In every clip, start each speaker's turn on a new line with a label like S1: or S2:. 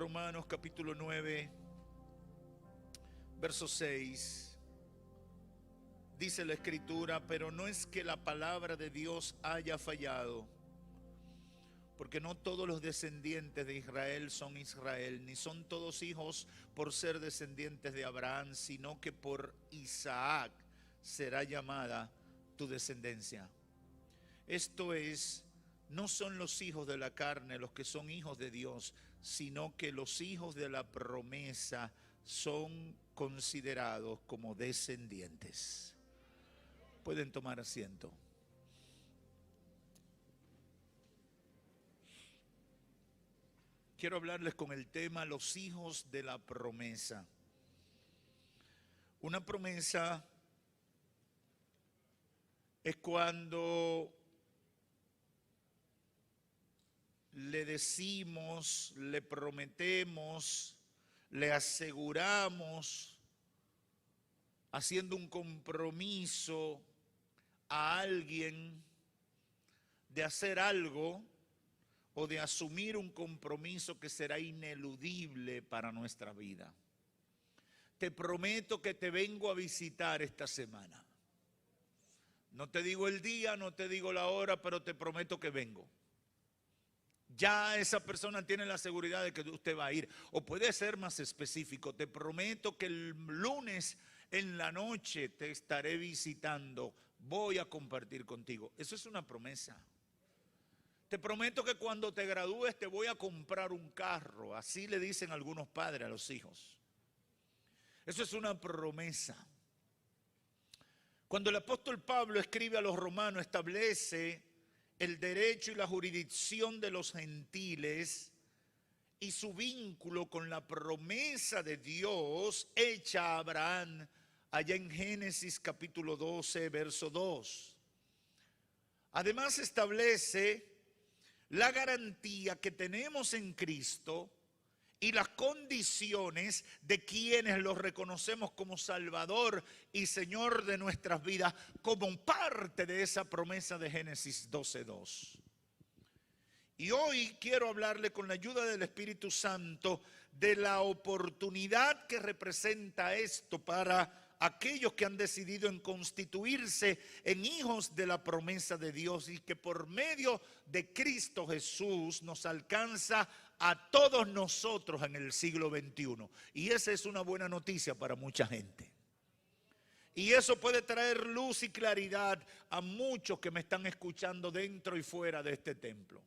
S1: Romanos capítulo 9, verso 6, dice la Escritura: pero no es que la palabra de Dios haya fallado, porque no todos los descendientes de Israel son Israel, ni son todos hijos por ser descendientes de Abraham, sino que por Isaac será llamada tu descendencia. Esto es, no son los hijos de la carne los que son hijos de Dios, sino que los hijos de la promesa son considerados como descendientes. Pueden tomar asiento. Quiero hablarles con el tema los hijos de la promesa. Una promesa es cuando le decimos, le prometemos, le aseguramos, haciendo un compromiso a alguien de hacer algo o de asumir un compromiso que será ineludible para nuestra vida. Te prometo que te vengo a visitar esta semana. No te digo el día, no te digo la hora, pero te prometo que vengo. Ya esa persona tiene la seguridad de que usted va a ir. O puede ser más específico: te prometo que el lunes en la noche te estaré visitando, voy a compartir contigo. Eso es una promesa. Te prometo que cuando te gradúes te voy a comprar un carro. Así le dicen algunos padres a los hijos. Eso es una promesa. Cuando el apóstol Pablo escribe a los romanos, establece el derecho y la jurisdicción de los gentiles y su vínculo con la promesa de Dios hecha a Abraham allá en Génesis capítulo 12, verso 2. Además establece la garantía que tenemos en Cristo y las condiciones de quienes los reconocemos como Salvador y Señor de nuestras vidas, como parte de esa promesa de Génesis 12:2. Y hoy quiero hablarle con la ayuda del Espíritu Santo de la oportunidad que representa esto para aquellos que han decidido en constituirse en hijos de la promesa de Dios, y que por medio de Cristo Jesús nos alcanza a todos nosotros en el siglo XXI. Y esa es una buena noticia para mucha gente. Y eso puede traer luz y claridad a muchos que me están escuchando dentro y fuera de este templo.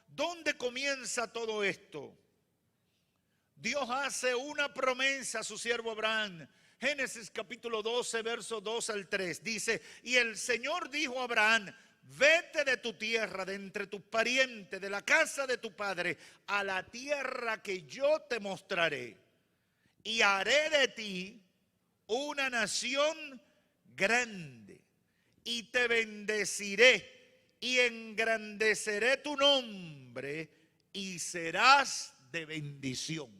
S1: ¿Dónde comienza todo esto? Dios hace una promesa a su siervo Abraham. Génesis capítulo 12, versos 2 al 3. Dice: y el Señor dijo a Abraham: vete de tu tierra, de entre tus parientes, de la casa de tu padre, a la tierra que yo te mostraré, y haré de ti una nación grande, y te bendeciré, y engrandeceré tu nombre, y serás de bendición.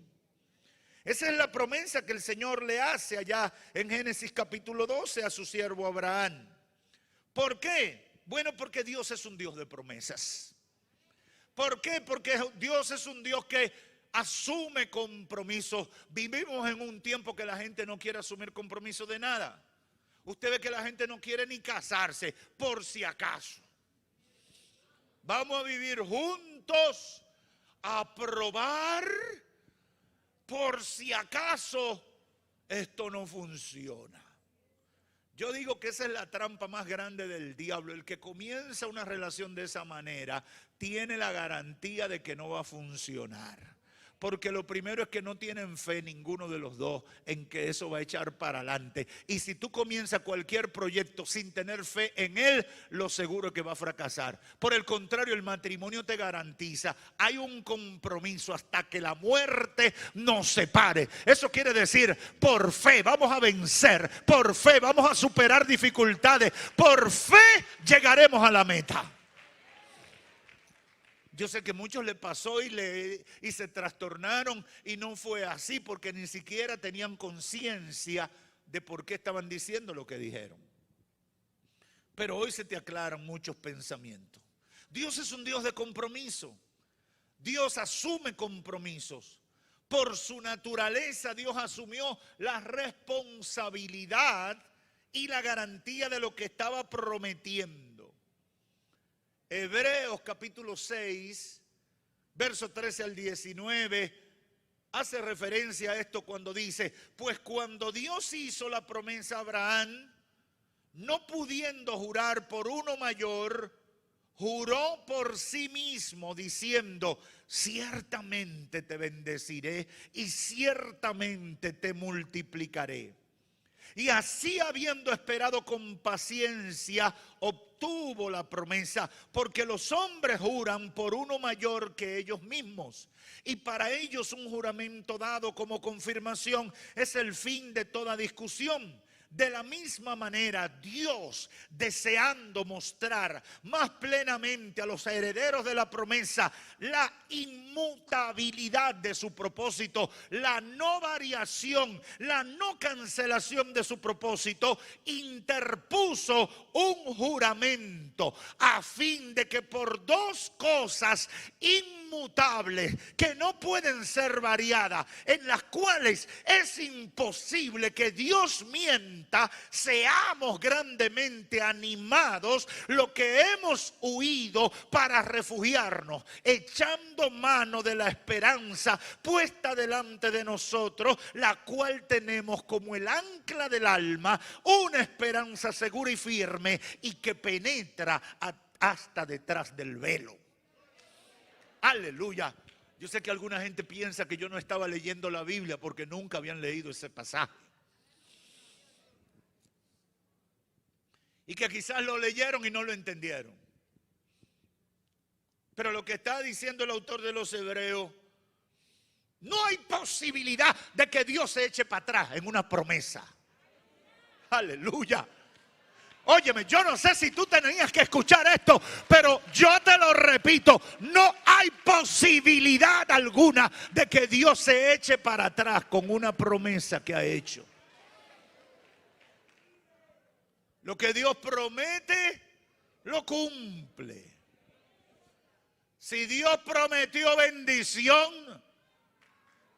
S1: Esa es la promesa que el Señor le hace allá en Génesis capítulo 12 a su siervo Abraham. ¿Por qué? Bueno, porque Dios es un Dios de promesas. ¿Por qué? Porque Dios es un Dios que asume compromisos. Vivimos en un tiempo que la gente no quiere asumir compromiso de nada. Usted ve que la gente no quiere ni casarse, por si acaso. Vamos a vivir juntos, a probar, por si acaso esto no funciona. Yo digo que esa es la trampa más grande del diablo. El que comienza una relación de esa manera tiene la garantía de que no va a funcionar. Porque lo primero es que no tienen fe ninguno de los dos en que eso va a echar para adelante. Y si tú comienzas cualquier proyecto sin tener fe en él, lo seguro es que va a fracasar. Por el contrario, el matrimonio te garantiza, hay un compromiso hasta que la muerte nos separe. Eso quiere decir, por fe vamos a vencer, por fe vamos a superar dificultades, por fe llegaremos a la meta. Yo sé que a muchos les pasó y se trastornaron, y no fue así porque ni siquiera tenían conciencia de por qué estaban diciendo lo que dijeron. Pero hoy se te aclaran muchos pensamientos. Dios es un Dios de compromiso. Dios asume compromisos. Por su naturaleza, Dios asumió la responsabilidad y la garantía de lo que estaba prometiendo. Hebreos capítulo 6, verso 13 al 19, hace referencia a esto cuando dice: pues cuando Dios hizo la promesa a Abraham, no pudiendo jurar por uno mayor, juró por sí mismo diciendo: ciertamente te bendeciré y ciertamente te multiplicaré. Y así, habiendo esperado con paciencia, obtuvo la promesa, porque los hombres juran por uno mayor que ellos mismos, y para ellos un juramento dado como confirmación es el fin de toda discusión. De la misma manera, Dios, deseando mostrar más plenamente a los herederos de la promesa la inmutabilidad de su propósito, la no variación, la no cancelación de su propósito, interpuso un juramento a fin de que por dos cosas inmutables que no pueden ser variadas, en las cuales es imposible que Dios mienta, seamos grandemente animados lo que hemos huido para refugiarnos, echando mano de la esperanza puesta delante de nosotros, la cual tenemos como el ancla del alma, una esperanza segura y firme y que penetra hasta detrás del velo. Aleluya. Yo sé que alguna gente piensa que yo no estaba leyendo la Biblia porque nunca habían leído ese pasaje. Y que quizás lo leyeron y no lo entendieron. Pero lo que está diciendo el autor de los Hebreos, no hay posibilidad de que Dios se eche para atrás en una promesa. Aleluya. Óyeme, yo no sé si tú tenías que escuchar esto, pero yo te lo repito, no hay posibilidad alguna de que Dios se eche para atrás con una promesa que ha hecho. Lo que Dios promete, lo cumple. Si Dios prometió bendición,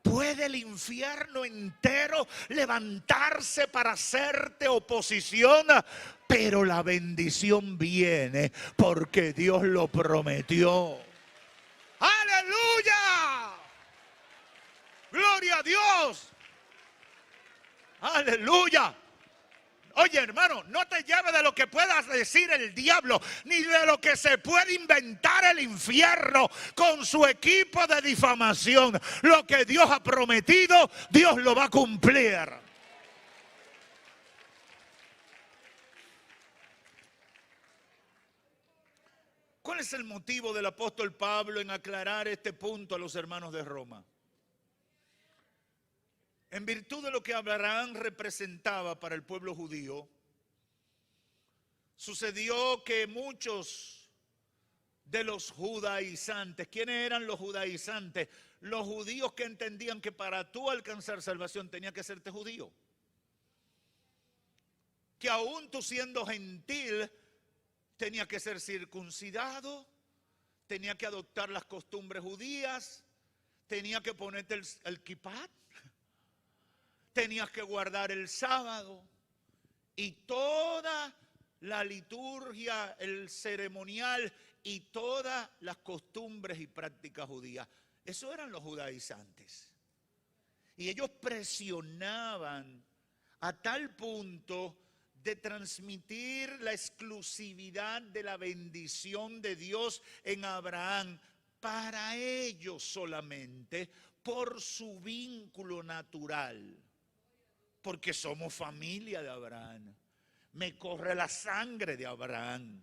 S1: ¿puede el infierno entero levantarse para hacerte oposición? Pero la bendición viene porque Dios lo prometió. ¡Aleluya! ¡Gloria a Dios! ¡Aleluya! Oye, hermano, no te lleves de lo que pueda decir el diablo, ni de lo que se puede inventar el infierno con su equipo de difamación. Lo que Dios ha prometido, Dios lo va a cumplir. ¿Cuál es el motivo del apóstol Pablo en aclarar este punto a los hermanos de Roma? En virtud de lo que Abraham representaba para el pueblo judío, sucedió que muchos de los judaizantes, ¿quiénes eran los judaizantes? Los judíos que entendían que para tú alcanzar salvación tenía que serte judío. Que aún tú siendo gentil, tenía que ser circuncidado, tenía que adoptar las costumbres judías, tenía que ponerte el kippah, tenías que guardar el sábado y toda la liturgia, el ceremonial y todas las costumbres y prácticas judías. Eso eran los judaizantes. Y ellos presionaban a tal punto de transmitir la exclusividad de la bendición de Dios en Abraham para ellos solamente, por su vínculo natural. Porque somos familia de Abraham. Me corre la sangre de Abraham.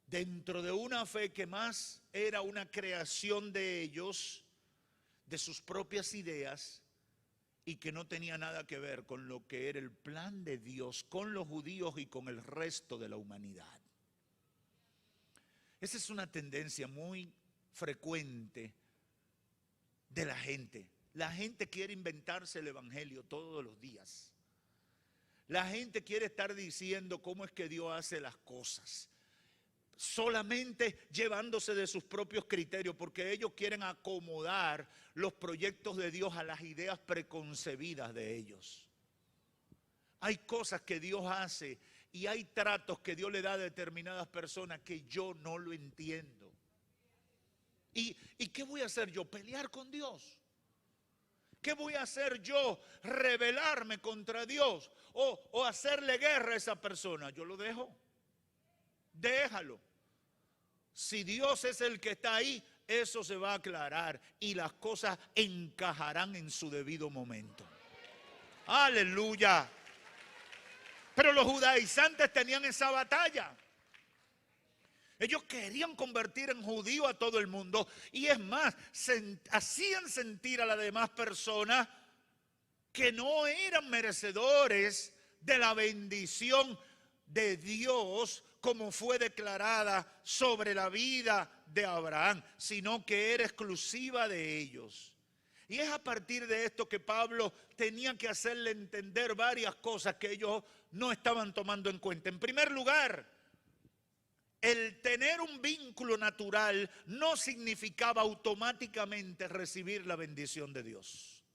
S1: Dentro de una fe que más era una creación de ellos, de sus propias ideas, y que no tenía nada que ver con lo que era el plan de Dios con los judíos y con el resto de la humanidad. Esa es una tendencia muy frecuente de la gente. La gente quiere inventarse el evangelio todos los días. La gente quiere estar diciendo cómo es que Dios hace las cosas. solamente llevándose de sus propios criterios, porque ellos quieren acomodar los proyectos de Dios a las ideas preconcebidas de ellos. Hay cosas que Dios hace y hay tratos que Dios le da a determinadas personas que yo no lo entiendo. ¿Y qué voy a hacer yo? ¿Pelear con Dios? ¿Qué voy a hacer yo? ¿Rebelarme contra Dios? ¿O hacerle guerra a esa persona? Yo lo dejo. Déjalo. Si Dios es el que está ahí, eso se va a aclarar y las cosas encajarán en su debido momento. Aleluya. Pero los judaizantes tenían esa batalla. Ellos querían convertir en judío a todo el mundo. Y es más, hacían sentir a las demás personas que no eran merecedores de la bendición de Dios como fue declarada sobre la vida de Abraham, sino que era exclusiva de ellos. Y es a partir de esto que Pablo tenía que hacerle entender varias cosas que ellos no estaban tomando en cuenta. En primer lugar, el tener un vínculo natural no significaba automáticamente recibir la bendición de Dios.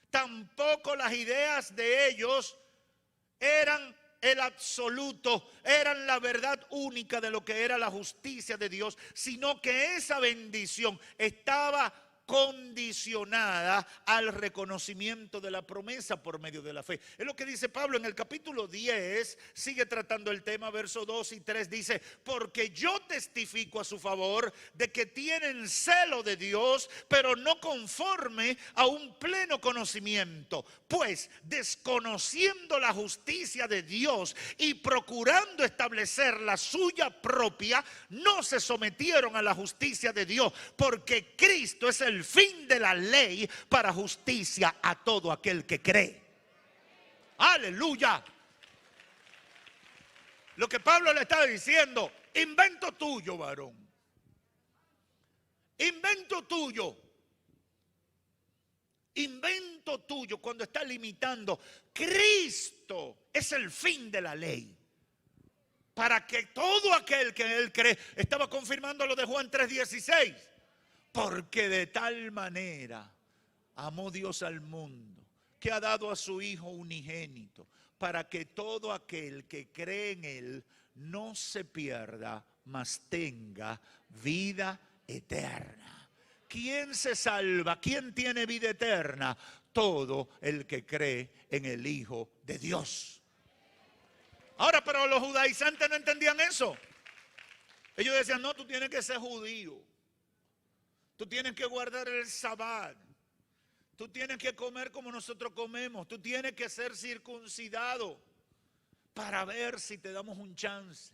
S1: Tampoco las ideas de ellos eran el absoluto, eran la verdad única de lo que era la justicia de Dios, sino que esa bendición estaba condicionada al reconocimiento de la promesa por medio de la fe. Es lo que dice Pablo en el capítulo 10, sigue tratando el tema, versos 2 y 3, dice: porque yo testifico a su favor de que tienen celo de Dios, pero no conforme a un pleno conocimiento, pues desconociendo la justicia de Dios y procurando establecer la suya propia, no se sometieron a la justicia de Dios, porque Cristo es el fin de la ley para justicia a todo aquel que cree. Aleluya. Lo que Pablo le está diciendo: invento tuyo, varón, invento tuyo, invento tuyo. Cuando está limitando, Cristo es el fin de la ley para que todo aquel que en él cree. Estaba confirmando lo de Juan 3:16. Porque de tal manera amó Dios al mundo, que ha dado a su Hijo unigénito, para que todo aquel que cree en Él no se pierda, mas tenga vida eterna. ¿Quién se salva? ¿Quién tiene vida eterna? Todo el que cree en el Hijo de Dios. Ahora, pero los judaizantes no entendían eso. Ellos decían: no, tú tienes que ser judío. Tú tienes que guardar el sabbat. Tú tienes que comer como nosotros comemos. Tú tienes que ser circuncidado para ver si te damos un chance.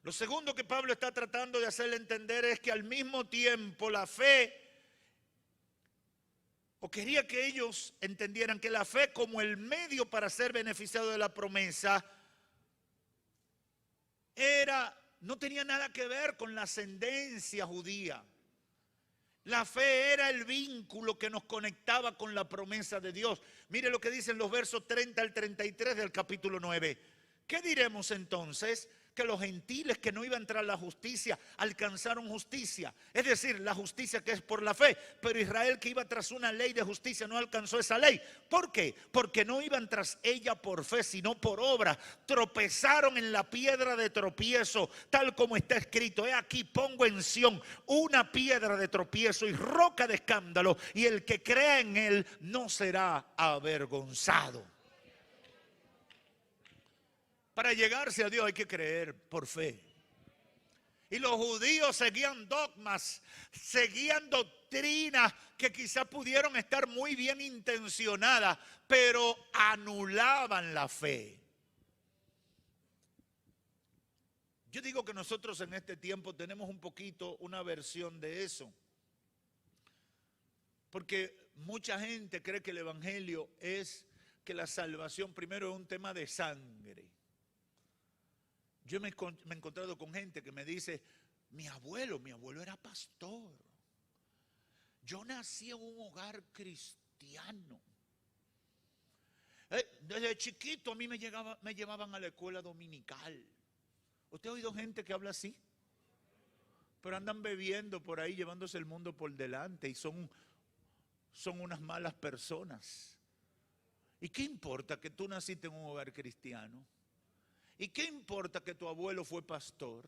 S1: Lo segundo que Pablo está tratando de hacerle entender es que al mismo tiempo la fe, o quería que ellos entendieran que la fe como el medio para ser beneficiado de la promesa no tenía nada que ver con la ascendencia judía. La fe era el vínculo que nos conectaba con la promesa de Dios. Mire lo que dicen los versos 30 al 33 del capítulo 9. ¿Qué diremos entonces? Que los gentiles que no iban a entrar a la justicia alcanzaron justicia, es decir, la justicia que es por la fe, pero Israel, que iba tras una ley de justicia, no alcanzó esa ley. ¿Por qué? Porque no iban tras ella por fe, sino por obra. Tropezaron en la piedra de tropiezo, tal como está escrito: he aquí pongo en Sión una piedra de tropiezo y roca de escándalo, y el que crea en él no será avergonzado. Para llegarse a Dios hay que creer por fe. Y los judíos seguían dogmas, seguían doctrinas que quizás pudieron estar muy bien intencionadas, pero anulaban la fe. Yo digo que nosotros en este tiempo tenemos un poquito una versión de eso. Porque mucha gente cree que el evangelio es que la salvación primero es un tema de sangre. Yo me he encontrado con gente que me dice: mi abuelo era pastor. Yo nací en un hogar cristiano. Desde chiquito a mí me llevaban a la escuela dominical. ¿Usted ha oído gente que habla así? Pero andan bebiendo por ahí, llevándose el mundo por delante y son unas malas personas. ¿Y qué importa que tú naciste en un hogar cristiano? ¿Y qué importa que tu abuelo fue pastor?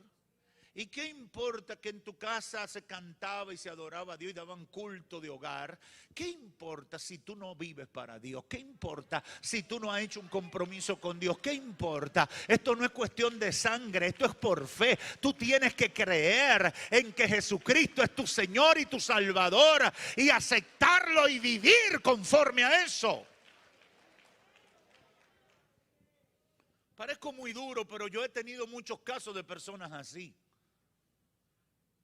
S1: ¿Y qué importa que en tu casa se cantaba y se adoraba a Dios y daban culto de hogar? ¿Qué importa si tú no vives para Dios? ¿Qué importa si tú no has hecho un compromiso con Dios? ¿Qué importa? Esto no es cuestión de sangre, esto es por fe. Tú tienes que creer en que Jesucristo es tu Señor y tu Salvador y aceptarlo y vivir conforme a eso. Parezco muy duro, pero yo he tenido muchos casos de personas así.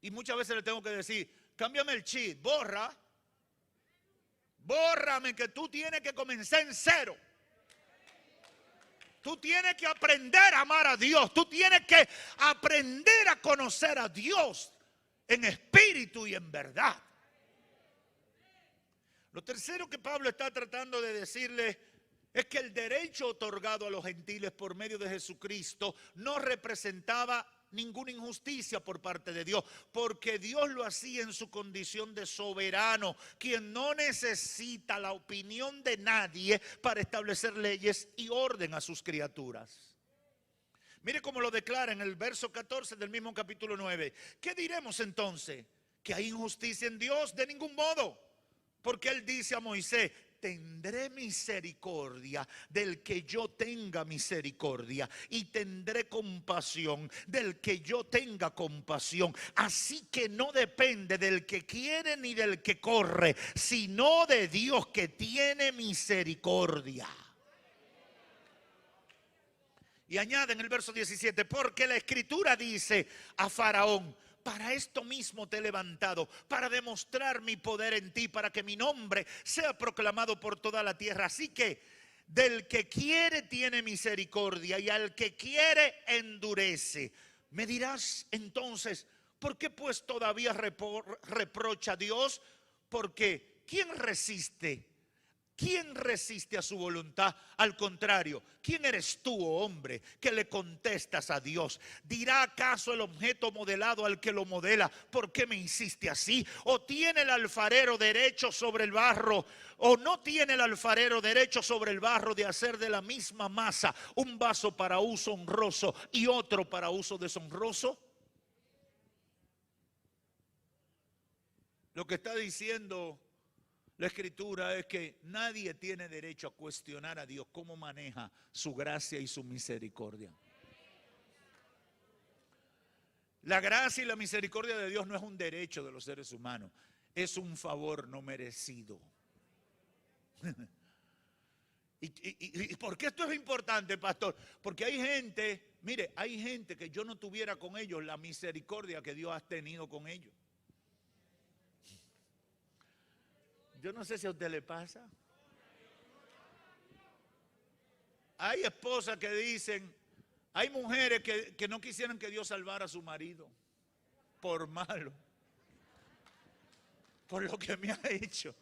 S1: Y muchas veces le tengo que decir, cámbiame el chip, bórrame que tú tienes que comenzar en cero. Tú tienes que aprender a amar a Dios, tú tienes que aprender a conocer a Dios en espíritu y en verdad. Lo tercero que Pablo está tratando de decirle es que el derecho otorgado a los gentiles por medio de Jesucristo no representaba ninguna injusticia por parte de Dios, porque Dios lo hacía en su condición de soberano, quien no necesita la opinión de nadie para establecer leyes y orden a sus criaturas. Mire cómo lo declara en el verso 14 del mismo capítulo 9. ¿Qué diremos entonces? ¿Que hay injusticia en Dios? De ningún modo, porque Él dice a Moisés: tendré misericordia del que yo tenga misericordia y tendré compasión del que yo tenga compasión. Así que no depende del que quiere ni del que corre, sino de Dios que tiene misericordia. Y añade en el verso 17, porque la Escritura dice a Faraón: para esto mismo te he levantado, para demostrar mi poder en ti, para que mi nombre sea proclamado por toda la tierra. Así que del que quiere tiene misericordia y al que quiere endurece. Me dirás entonces, ¿por qué pues todavía reprocha a Dios? Porque ¿quién resiste? ¿Quién resiste a su voluntad? Al contrario, ¿quién eres tú, oh hombre, que le contestas a Dios? ¿Dirá acaso el objeto modelado al que lo modela: ¿por qué me hiciste así? ¿O tiene el alfarero derecho sobre el barro? ¿O no tiene el alfarero derecho sobre el barro de hacer de la misma masa un vaso para uso honroso y otro para uso deshonroso? Lo que está diciendo la Escritura es que nadie tiene derecho a cuestionar a Dios cómo maneja su gracia y su misericordia. La gracia y la misericordia de Dios no es un derecho de los seres humanos, es un favor no merecido. ¿Y por qué esto es importante, pastor? Porque hay gente, mire, hay gente que yo no tuviera con ellos la misericordia que Dios ha tenido con ellos. Yo no sé si a usted le pasa. Hay esposas que dicen, hay mujeres que no quisieran que Dios salvara a su marido por malo, por lo que me ha hecho.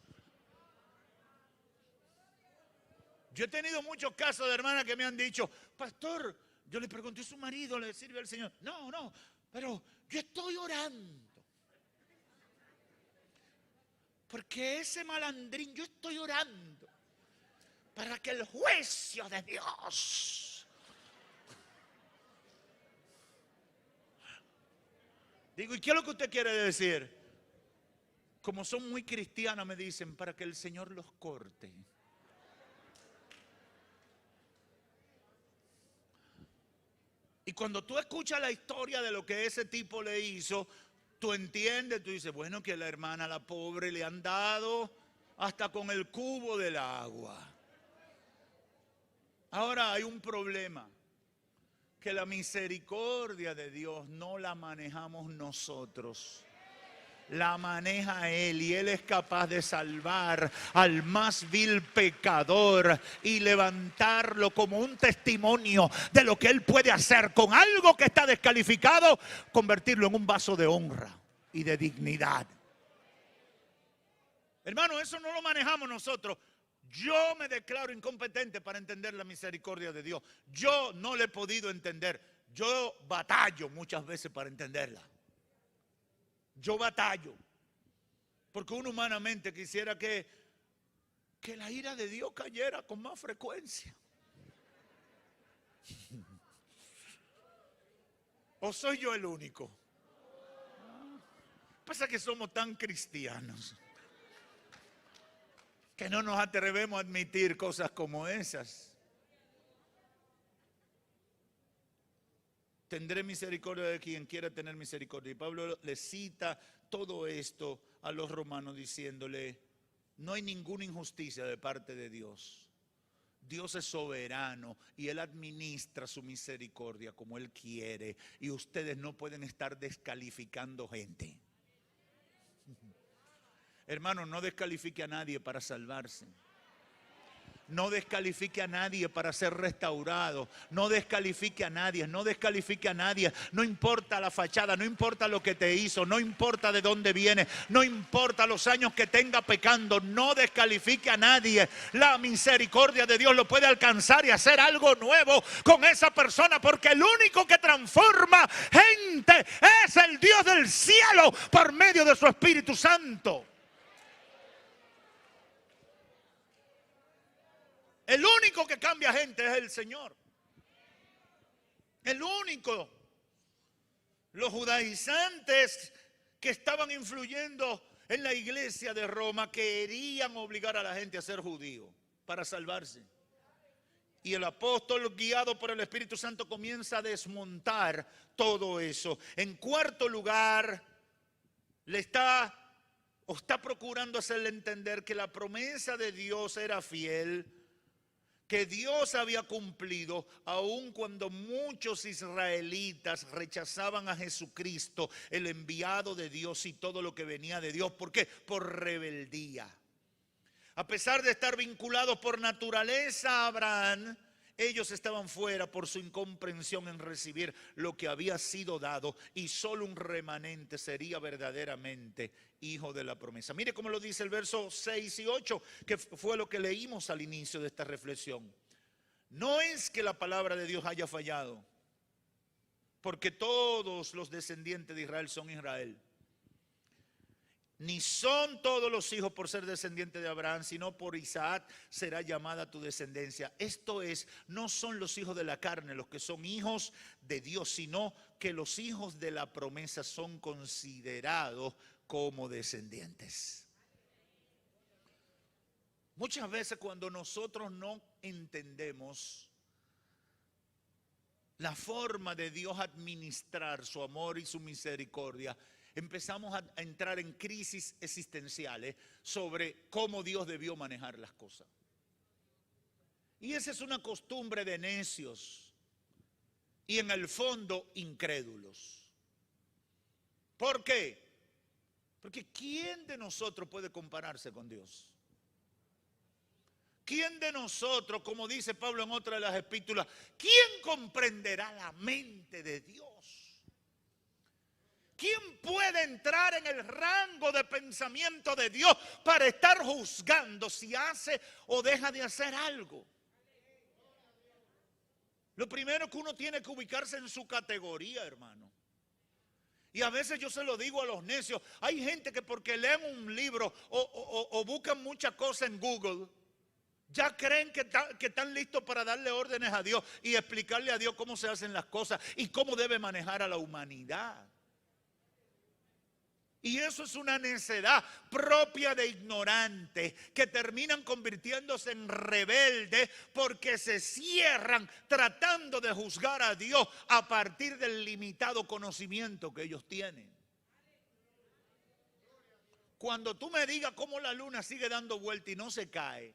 S1: Yo he tenido muchos casos de hermanas que me han dicho: pastor, yo le pregunté, ¿su marido le sirve al Señor? No, pero yo estoy orando. Porque ese malandrín, yo estoy orando para que el juicio de Dios. Digo, ¿y qué es lo que usted quiere decir? Como son muy cristianas, me dicen, para que el Señor los corte. Y cuando tú escuchas la historia de lo que ese tipo le hizo, tú entiendes, tú dices, bueno, que la hermana, la pobre, le han dado hasta con el cubo del agua. Ahora hay un problema, que la misericordia de Dios no la manejamos nosotros. La maneja Él, y Él es capaz de salvar al más vil pecador y levantarlo como un testimonio de lo que Él puede hacer con algo que está descalificado, convertirlo en un vaso de honra y de dignidad. Hermano, eso no lo manejamos nosotros. Yo me declaro incompetente para entender la misericordia de Dios. Yo no le he podido entender. Yo batallo muchas veces para entenderla. Yo batallo. Porque uno humanamente quisiera que la ira de Dios cayera con más frecuencia. ¿O soy yo el único? Pasa que somos tan cristianos que no nos atrevemos a admitir cosas como esas. Tendré misericordia de quien quiera tener misericordia. Y Pablo le cita todo esto a los romanos diciéndole, no hay ninguna injusticia de parte de Dios. Dios es soberano y Él administra su misericordia como Él quiere. Y ustedes no pueden estar descalificando gente. Hermano, no descalifique a nadie para salvarse. No descalifique a nadie para ser restaurado. No descalifique a nadie, no descalifique a nadie. No importa la fachada, no importa lo que te hizo, no importa de dónde viene, no importa los años que tenga pecando. No descalifique a nadie. La misericordia de Dios lo puede alcanzar y hacer algo nuevo con esa persona, porque el único que transforma gente es el Dios del cielo por medio de su Espíritu Santo. El único que cambia gente es el Señor. El único. Los judaizantes que estaban influyendo en la iglesia de Roma querían obligar a la gente a ser judío para salvarse. Y el apóstol, guiado por el Espíritu Santo, comienza a desmontar todo eso. En cuarto lugar, está procurando hacerle entender que la promesa de Dios era fiel, que Dios había cumplido aun cuando muchos israelitas rechazaban a Jesucristo, el enviado de Dios y todo lo que venía de Dios. ¿Por qué? Por rebeldía. A pesar de estar vinculados por naturaleza a Abraham, ellos estaban fuera por su incomprensión en recibir lo que había sido dado, y solo un remanente sería verdaderamente hijo de la promesa. Mire cómo lo dice el verso 6 y 8, que fue lo que leímos al inicio de esta reflexión. No es que la palabra de Dios haya fallado, porque todos los descendientes de Israel son Israel. Ni son todos los hijos por ser descendientes de Abraham, sino por Isaac será llamada tu descendencia. Esto es, no son los hijos de la carne los que son hijos de Dios, sino que los hijos de la promesa son considerados como descendientes. Muchas veces cuando nosotros no entendemos la forma de Dios administrar su amor y su misericordia, empezamos a entrar en crisis existenciales sobre cómo Dios debió manejar las cosas. Y esa es una costumbre de necios y en el fondo incrédulos. ¿Por qué? Porque ¿quién de nosotros puede compararse con Dios? ¿Quién de nosotros, como dice Pablo en otra de las epístolas, quién comprenderá la mente de Dios? ¿Quién puede entrar en el rango de pensamiento de Dios para estar juzgando si hace o deja de hacer algo? Lo primero que uno tiene que ubicarse en su categoría, hermano. Y a veces yo se lo digo a los necios. Hay gente que porque leen un libro o buscan muchas cosas en Google, ya creen que están listos para darle órdenes a Dios y explicarle a Dios cómo se hacen las cosas y cómo debe manejar a la humanidad. Y eso es una necedad propia de ignorantes que terminan convirtiéndose en rebeldes porque se cierran tratando de juzgar a Dios a partir del limitado conocimiento que ellos tienen. Cuando tú me digas cómo la luna sigue dando vuelta y no se cae,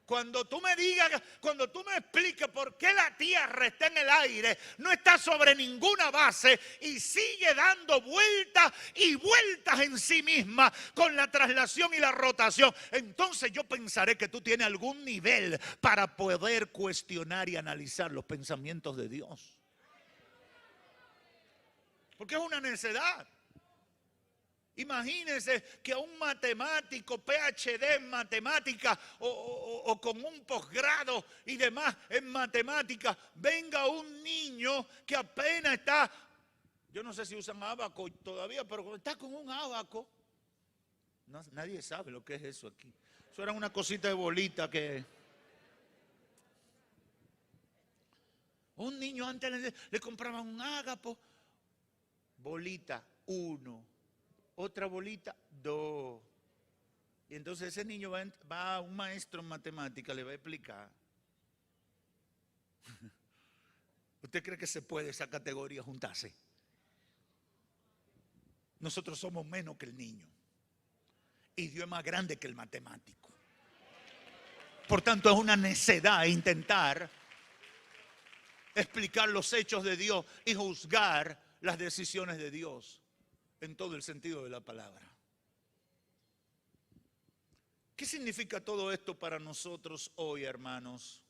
S1: cuando tú me digas, cuando tú me expliques por qué la tierra está en el aire, no está sobre ninguna base y sigue dando vueltas y vueltas en sí misma con la traslación y la rotación, entonces yo pensaré que tú tienes algún nivel para poder cuestionar y analizar los pensamientos de Dios. Porque es una necedad. Imagínense que a un matemático, PhD en matemática o con un posgrado y demás en matemática, venga un niño que apenas está, yo no sé si usan abaco todavía, pero está con un abaco. No, nadie sabe lo que es eso aquí. Eso era una cosita de bolita que... Un niño antes le compraban un ágapo, bolita 1, otra bolita 2. Y entonces ese niño va a un maestro en matemática, le va a explicar. ¿Usted cree que se puede esa categoría juntarse? Nosotros somos menos que el niño. Y Dios es más grande que el matemático. Por tanto, es una necedad intentar explicar los hechos de Dios y juzgar las decisiones de Dios en todo el sentido de la palabra. ¿Qué significa todo esto para nosotros hoy, hermanos?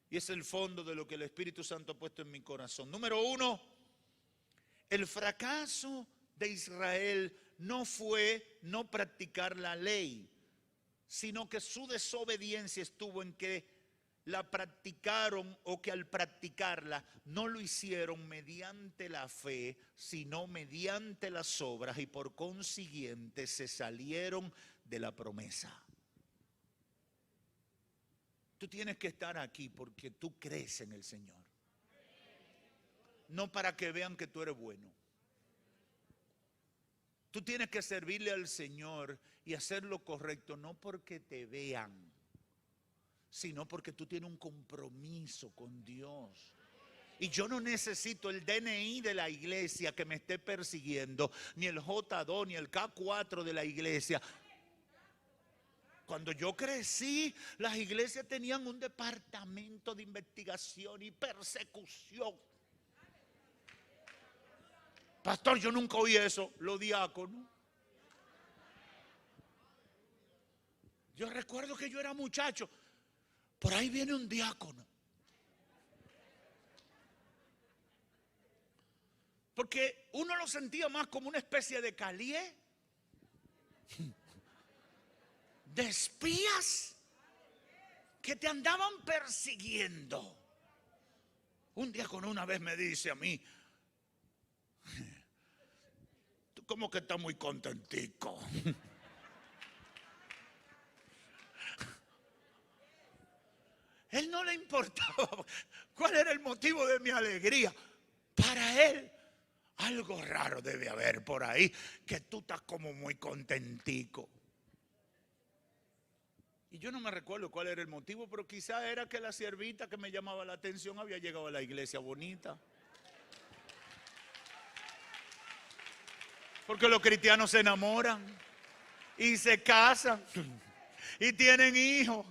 S1: Y es el fondo de lo que el Espíritu Santo ha puesto en mi corazón. Número 1, el fracaso de Israel no fue no practicar la ley, sino que su desobediencia estuvo en que la practicaron o que al practicarla no lo hicieron mediante la fe, sino mediante las obras y por consiguiente se salieron de la promesa. Tú tienes que estar aquí porque tú crees en el Señor. No para que vean que tú eres bueno. Tú tienes que servirle al Señor y hacer lo correcto, no porque te vean, sino porque tú tienes un compromiso con Dios. Y yo no necesito el DNI de la iglesia que me esté persiguiendo, ni el J2, ni el K4 de la iglesia. Cuando yo crecí, las iglesias tenían un departamento de investigación y persecución. Pastor, yo nunca oí eso, los diáconos. Yo recuerdo que yo era muchacho. Por ahí viene un diácono. Porque uno lo sentía más como una especie de calié, de espías que te andaban persiguiendo. Un diácono una vez me dice a mí, tú como que estás muy contentico. Él no le importaba cuál era el motivo de mi alegría. Para él, algo raro debe haber por ahí, que tú estás como muy contentico. Y yo no me recuerdo cuál era el motivo, pero quizá era que la siervita que me llamaba la atención había llegado a la iglesia bonita. Porque los cristianos se enamoran y se casan y tienen hijos.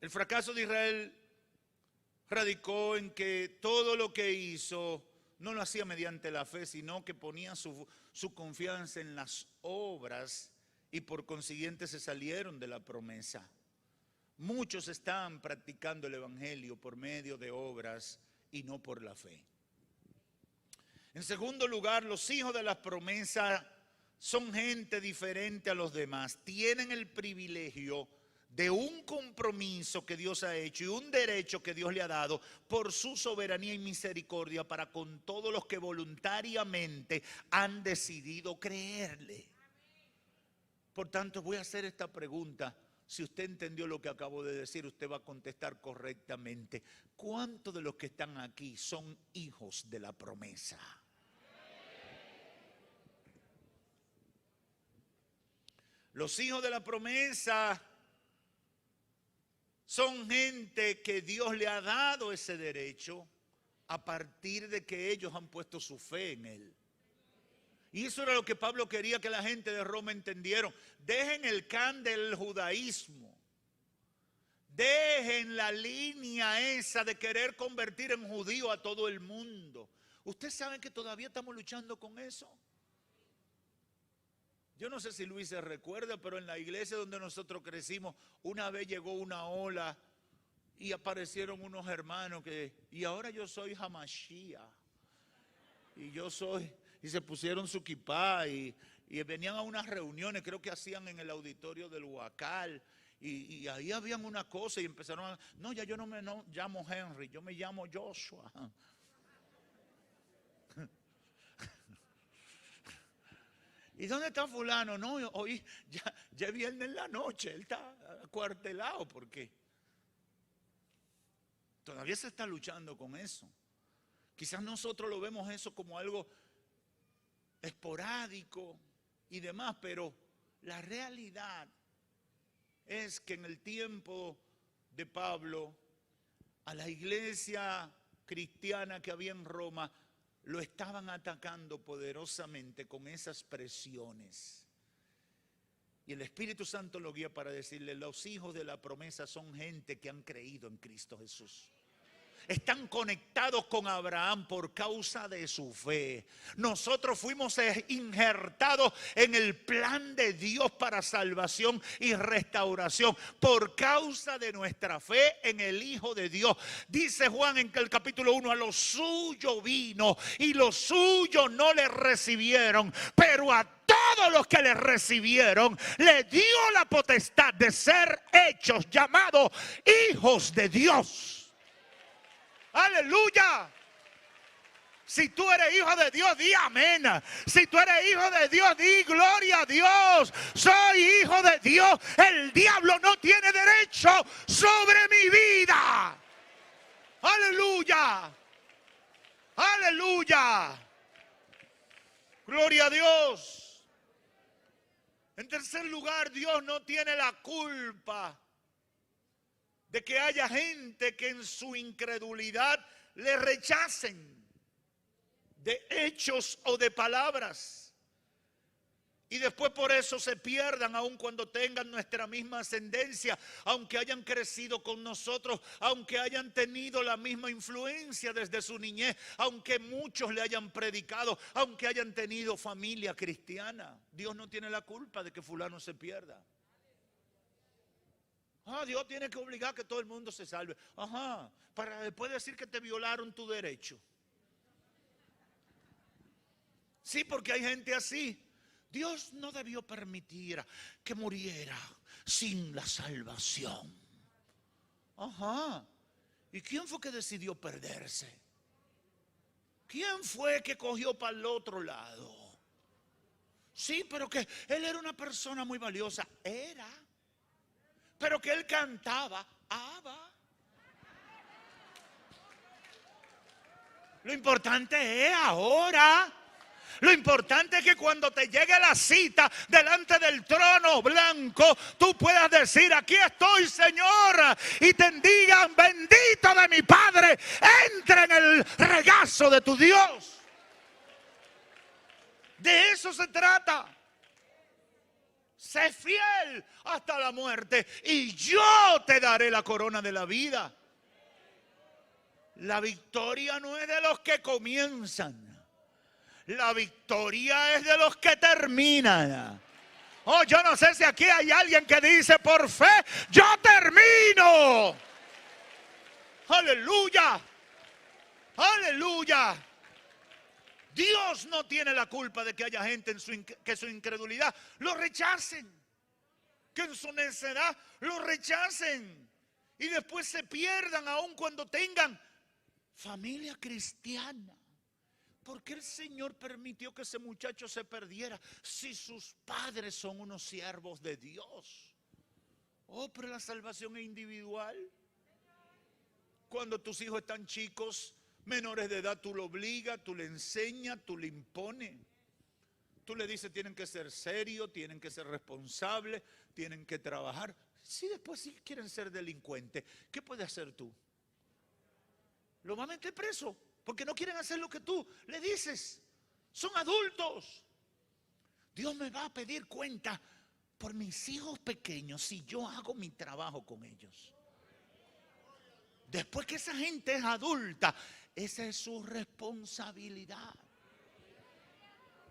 S1: El fracaso de Israel radicó en que todo lo que hizo no lo hacía mediante la fe, sino que ponía su confianza en las obras y por consiguiente se salieron de la promesa. Muchos están practicando el evangelio por medio de obras y no por la fe. En segundo lugar, los hijos de la promesa son gente diferente a los demás. Tienen el privilegio de un compromiso que Dios ha hecho y un derecho que Dios le ha dado por su soberanía y misericordia para con todos los que voluntariamente han decidido creerle. Por tanto, voy a hacer esta pregunta. Si usted entendió lo que acabo de decir, usted va a contestar correctamente. ¿Cuántos de los que están aquí son hijos de la promesa? Los hijos de la promesa son gente que Dios le ha dado ese derecho a partir de que ellos han puesto su fe en Él. Y eso era lo que Pablo quería que la gente de Roma entendieran. Dejen el can del judaísmo. Dejen la línea esa de querer convertir en judío a todo el mundo. ¿Ustedes saben que todavía estamos luchando con eso? Yo no sé si Luis se recuerda, pero en la iglesia donde nosotros crecimos, una vez llegó una ola Y aparecieron unos hermanos y ahora yo soy Hamashiach. Y yo soy, y se pusieron su kipá y venían a unas reuniones, creo que hacían en el auditorio del Huacal. Y ahí habían una cosa y empezaron a, no, ya yo no me llamo Henry, yo me llamo Joshua. ¿Y dónde está fulano? No, hoy ya es viernes en la noche, él está acuartelado porque todavía se está luchando con eso. Quizás nosotros lo vemos eso como algo esporádico y demás, pero la realidad es que en el tiempo de Pablo, a la iglesia cristiana que había en Roma, lo estaban atacando poderosamente con esas presiones. Y el Espíritu Santo lo guía para decirle, los hijos de la promesa son gente que han creído en Cristo Jesús. Están conectados con Abraham por causa de su fe. Nosotros fuimos injertados en el plan de Dios para salvación y restauración por causa de nuestra fe en el Hijo de Dios. Dice Juan en el capítulo 1, a lo suyo vino y los suyos no le recibieron, pero a todos los que le recibieron le dio la potestad de ser hechos llamados hijos de Dios. Aleluya. Si tú eres hijo de Dios, di amén. Si tú eres hijo de Dios, di gloria a Dios. Soy hijo de Dios. El diablo no tiene derecho sobre mi vida. Aleluya. Aleluya. Gloria a Dios. En tercer lugar, Dios no tiene la culpa de que haya gente que en su incredulidad le rechacen de hechos o de palabras. Y después por eso se pierdan, aun cuando tengan nuestra misma ascendencia, aunque hayan crecido con nosotros, aunque hayan tenido la misma influencia desde su niñez, aunque muchos le hayan predicado, aunque hayan tenido familia cristiana. Dios no tiene la culpa de que fulano se pierda. Dios tiene que obligar a que todo el mundo se salve. Para después decir que te violaron tu derecho. Sí, porque hay gente así. Dios no debió permitir que muriera sin la salvación. ¿Y quién fue que decidió perderse? ¿Quién fue que cogió para el otro lado? Sí, pero que él era una persona muy valiosa. Era. Pero que él cantaba, Abba. Lo importante es ahora. Lo importante es que cuando te llegue la cita delante del trono blanco, tú puedas decir, aquí estoy, Señor, y te digan, bendito de mi Padre, entra en el regazo de tu Dios. De eso se trata. Sé fiel hasta la muerte y yo te daré la corona de la vida. La victoria no es de los que comienzan. La victoria es de los que terminan. Yo no sé si aquí hay alguien que dice, por fe, yo termino. Aleluya. Aleluya. Dios no tiene la culpa de que haya gente que su incredulidad lo rechacen, que en su necedad lo rechacen y después se pierdan aun cuando tengan familia cristiana. ¿Por qué el Señor permitió que ese muchacho se perdiera si sus padres son unos siervos de Dios? Pero la salvación es individual. Cuando tus hijos están chicos, menores de edad, tú lo obligas, tú le enseñas, tú le impones. Tú le dices, tienen que ser serios, tienen que ser responsables, tienen que trabajar. Si después sí quieren ser delincuentes, ¿qué puedes hacer tú? Lo vas a meter preso, porque no quieren hacer lo que tú le dices. Son adultos. Dios me va a pedir cuenta por mis hijos pequeños si yo hago mi trabajo con ellos. Después que esa gente es adulta, esa es su responsabilidad.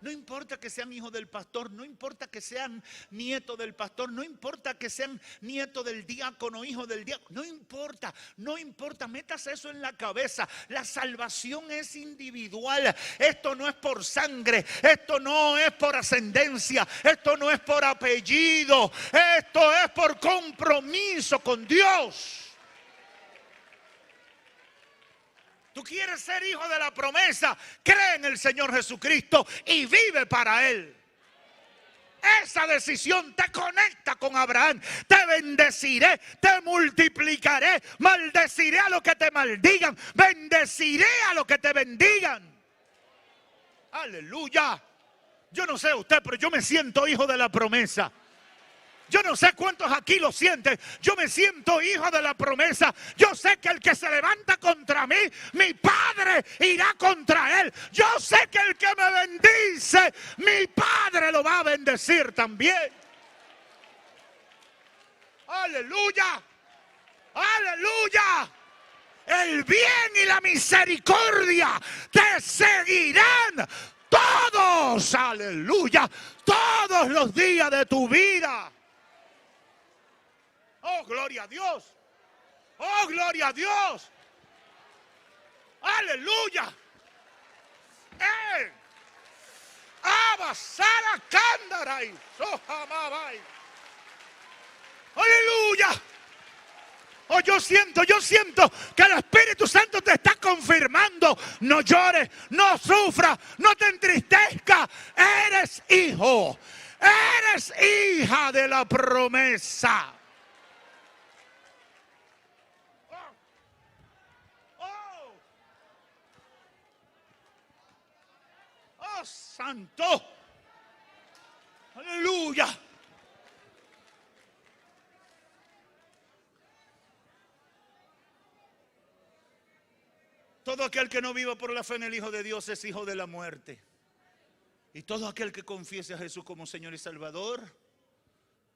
S1: No importa que sean hijos del pastor, no importa que sean nietos del pastor, no importa que sean nietos del diácono, hijos del diácono, no importa, no importa, metas eso en la cabeza. La salvación es individual. Esto no es por sangre, esto no es por ascendencia, esto no es por apellido, esto es por compromiso con Dios. Tú quieres ser hijo de la promesa, cree en el Señor Jesucristo y vive para Él. Esa decisión te conecta con Abraham. Te bendeciré, te multiplicaré, maldeciré a los que te maldigan, bendeciré a los que te bendigan. Aleluya. Yo no sé usted, pero yo me siento hijo de la promesa. Yo no sé cuántos aquí lo sienten. Yo me siento hijo de la promesa. Yo sé que el que se levanta contra mí, mi Padre irá contra él. Yo sé que el que me bendice, mi Padre lo va a bendecir también. Aleluya. Aleluya. El bien y la misericordia te seguirán todos. Aleluya. Todos los días de tu vida. Oh, gloria a Dios. Oh, gloria a Dios. Aleluya. Abasara Candaray. Sohamabai. Aleluya. Oh, yo siento que el Espíritu Santo te está confirmando. No llores, no sufras, no te entristezcas. Eres hijo, eres hija de la promesa. Oh, santo. Aleluya. Todo aquel que no viva por la fe en el Hijo de Dios es hijo de la muerte. Y todo aquel que confiese a Jesús como Señor y Salvador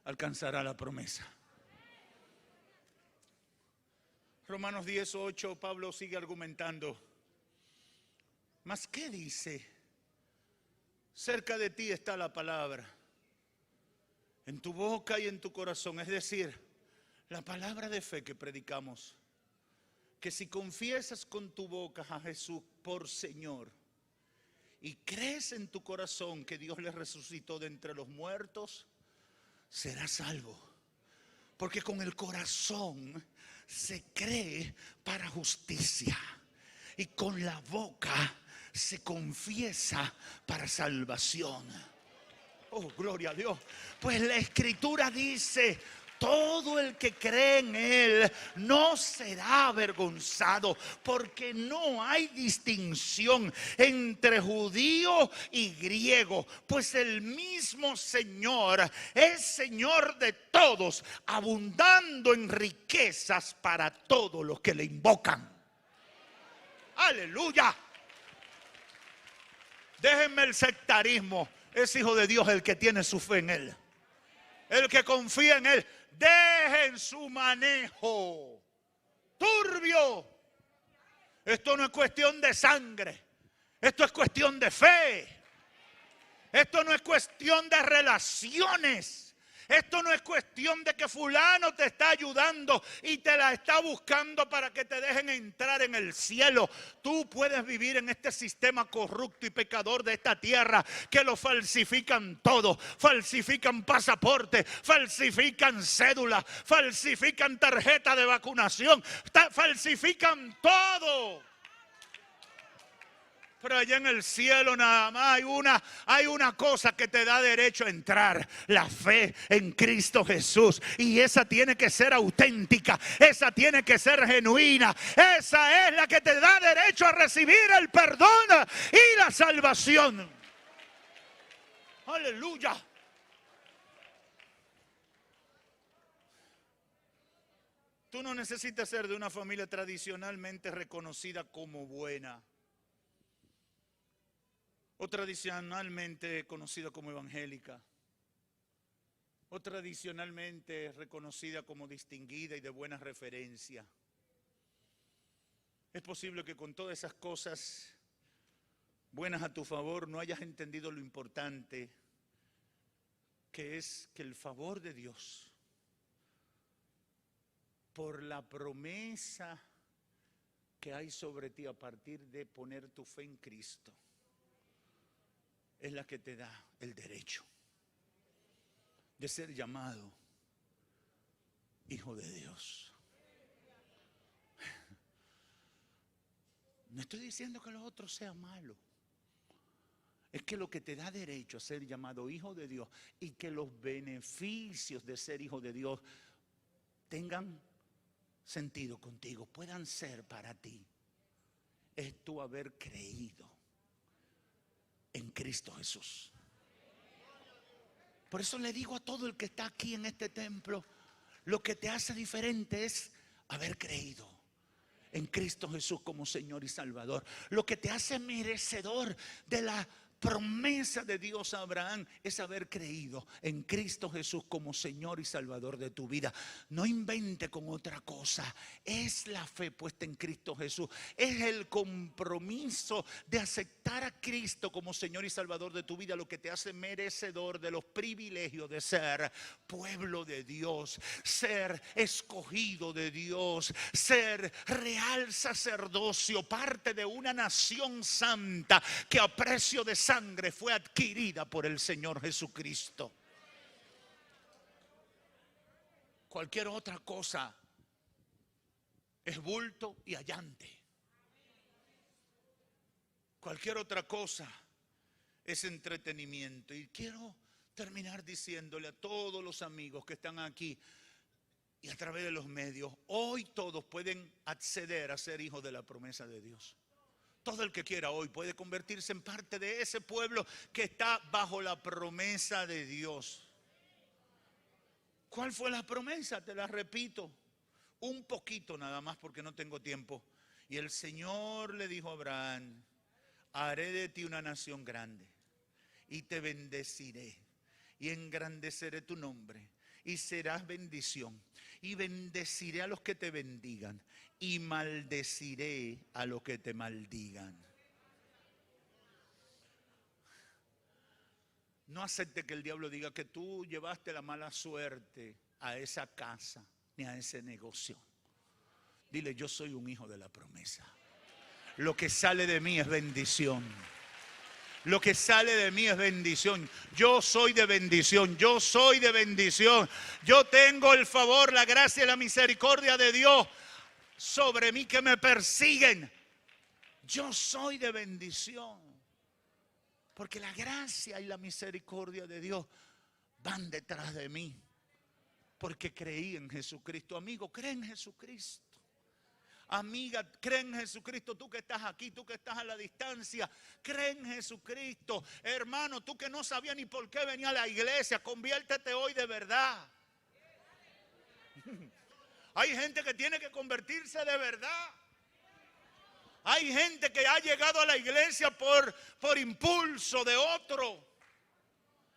S1: alcanzará la promesa. Romanos 10:8, Pablo sigue argumentando. ¿Mas qué dice? Cerca de ti está la palabra, en tu boca y en tu corazón. Es decir, la palabra de fe que predicamos. Que si confiesas con tu boca a Jesús por Señor y crees en tu corazón que Dios le resucitó de entre los muertos, serás salvo. Porque con el corazón se cree para justicia y con la boca se confiesa para salvación. Oh, gloria a Dios. Pues la Escritura dice: todo el que cree en Él no será avergonzado, porque no hay distinción entre judío y griego, pues el mismo Señor es Señor de todos, abundando en riquezas para todos los que le invocan. Aleluya. Déjenme el sectarismo. Es hijo de Dios el que tiene su fe en Él, el que confía en Él. Dejen su manejo turbio. Esto no es cuestión de sangre. Esto es cuestión de fe. Esto no es cuestión de relaciones. Esto no es cuestión de que fulano te está ayudando y te la está buscando para que te dejen entrar en el cielo. Tú puedes vivir en este sistema corrupto y pecador de esta tierra, que lo falsifican todo. Falsifican pasaporte, falsifican cédula, falsifican tarjeta de vacunación, falsifican todo. Pero allá en el cielo nada más hay una cosa que te da derecho a entrar: la fe en Cristo Jesús. Y esa tiene que ser auténtica, esa tiene que ser genuina. Esa es la que te da derecho a recibir el perdón y la salvación. Aleluya. Tú no necesitas ser de una familia tradicionalmente reconocida como buena, o tradicionalmente conocida como evangélica, o tradicionalmente reconocida como distinguida y de buena referencia. Es posible que con todas esas cosas buenas a tu favor, no hayas entendido lo importante que es que el favor de Dios, por la promesa que hay sobre ti a partir de poner tu fe en Cristo, es la que te da el derecho de ser llamado hijo de Dios. No estoy diciendo que lo otro sea malo. Es que lo que te da derecho a ser llamado hijo de Dios y que los beneficios de ser hijo de Dios tengan sentido contigo, puedan ser para ti, es tú haber creído en Cristo Jesús. Por eso le digo a todo el que está aquí en este templo, lo que te hace diferente es haber creído en Cristo Jesús como Señor y Salvador. Lo que te hace merecedor de la promesa de Dios a Abraham es haber creído en Cristo Jesús como Señor y Salvador de tu vida. No invente con otra cosa. Es la fe puesta en Cristo Jesús. Es el compromiso de aceptar a Cristo como Señor y Salvador de tu vida lo que te hace merecedor de los privilegios de ser pueblo de Dios, ser escogido de Dios, ser real sacerdocio, parte de una nación santa que a precio de sangre fue adquirida por el Señor Jesucristo. Cualquier otra cosa es bulto y allante. Cualquier otra cosa es entretenimiento. Y quiero terminar diciéndole a todos los amigos que están aquí y a través de los medios, hoy todos pueden acceder a ser hijos de la promesa de Dios. Todo el que quiera hoy puede convertirse en parte de ese pueblo que está bajo la promesa de Dios. ¿Cuál fue la promesa? Te la repito, un poquito nada más porque no tengo tiempo. Y el Señor le dijo a Abraham: haré de ti una nación grande y te bendeciré y engrandeceré tu nombre y serás bendición. Y bendeciré a los que te bendigan y maldeciré a los que te maldigan. No acepte que el diablo diga que tú llevaste la mala suerte a esa casa ni a ese negocio. Dile: yo soy un hijo de la promesa. Lo que sale de mí es bendición. Lo que sale de mí es bendición. Yo soy de bendición. Yo soy de bendición. Yo tengo el favor, la gracia y la misericordia de Dios sobre mí que me persiguen. Yo soy de bendición. Porque la gracia y la misericordia de Dios van detrás de mí. Porque creí en Jesucristo. Amigo, cree en Jesucristo. Amiga, cree en Jesucristo. Tú que estás aquí, tú que estás a la distancia, cree en Jesucristo. Hermano, tú que no sabías ni por qué venía a la iglesia, conviértete hoy de verdad. Hay gente que tiene que convertirse de verdad. Hay gente que ha llegado a la iglesia por impulso de otro.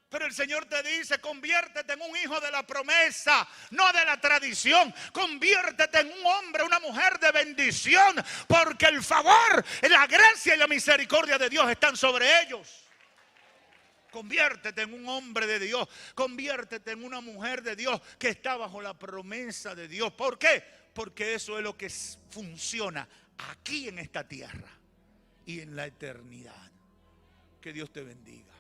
S1: Pero el Señor te dice: conviértete en un hijo de la promesa, no de la tradición. Conviértete en un hombre, una mujer de bendición, porque el favor, la gracia y la misericordia de Dios están sobre ellos. Conviértete en un hombre de Dios, conviértete en una mujer de Dios que está bajo la promesa de Dios. ¿Por qué? Porque eso es lo que funciona aquí en esta tierra y en la eternidad. Que Dios te bendiga.